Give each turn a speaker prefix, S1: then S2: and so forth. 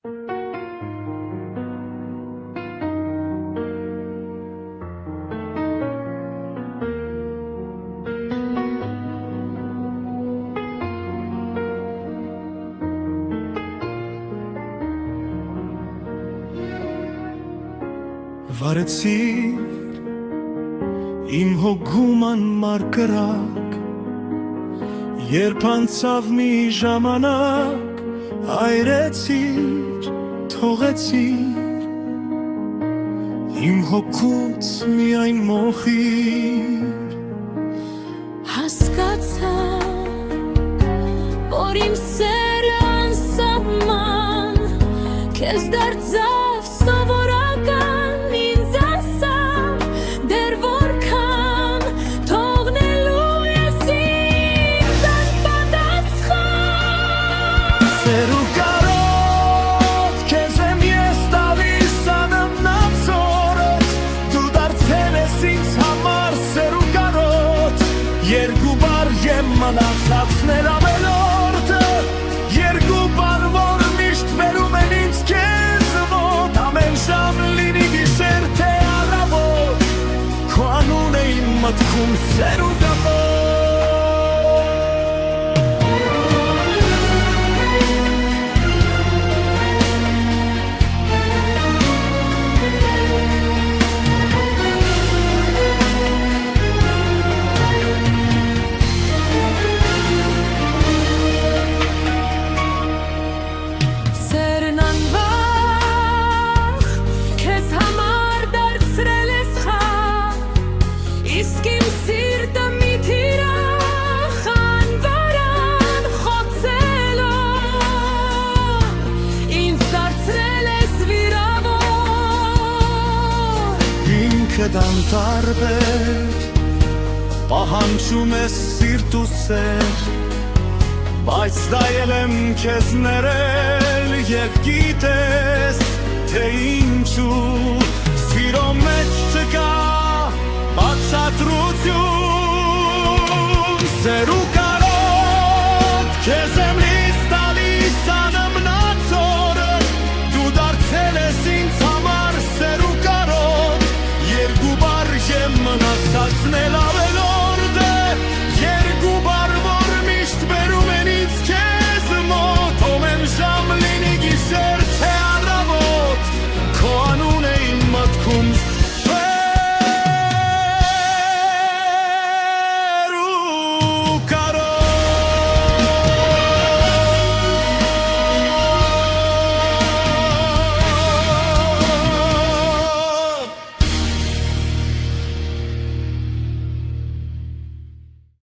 S1: Վարեցիր իմ հոգուման մարկրակ, երբ անցավ մի ժամանակ, այրեցիր, թողեցիր, իմ հոգուց միայն մոխիր։
S2: Հասկացա, որ իմ սերը անսահման քեզ դարձավ սովորական, ինձ ասավ դեռ որքան թողնելու ես ինձ անպատասխան։
S1: Սեր ու կարոտ քեզ եմ ես տալիս անմնացորդ, դու դարձել ես ինձ համար սեր ու կարոտ, երկու բառ եմ մնացածներ ավելորդը, երկու բառ որ միշտ վերում են ինձ քեզ մոտ, ամեն ժամ լինի գիշեր թե առավոտ, քո անուն է իմ մտքում սեր ու կարոտ։
S2: Սերն անվախ քեզ համար դարձրել ես խաղ, իսկ իմ սիրտը մի թիրախ անվարան խոցելով, ինձ դարձրել ես վիրավոր։
S1: Ինքդ անտարբեր պահանջում ես սիրտ ու սեր, բայց դայել եմ քեզ ներել և գիտես, թե ինչու սիրո մեջ չկա բացատրություն։ Սեր ու կարոտ քեզ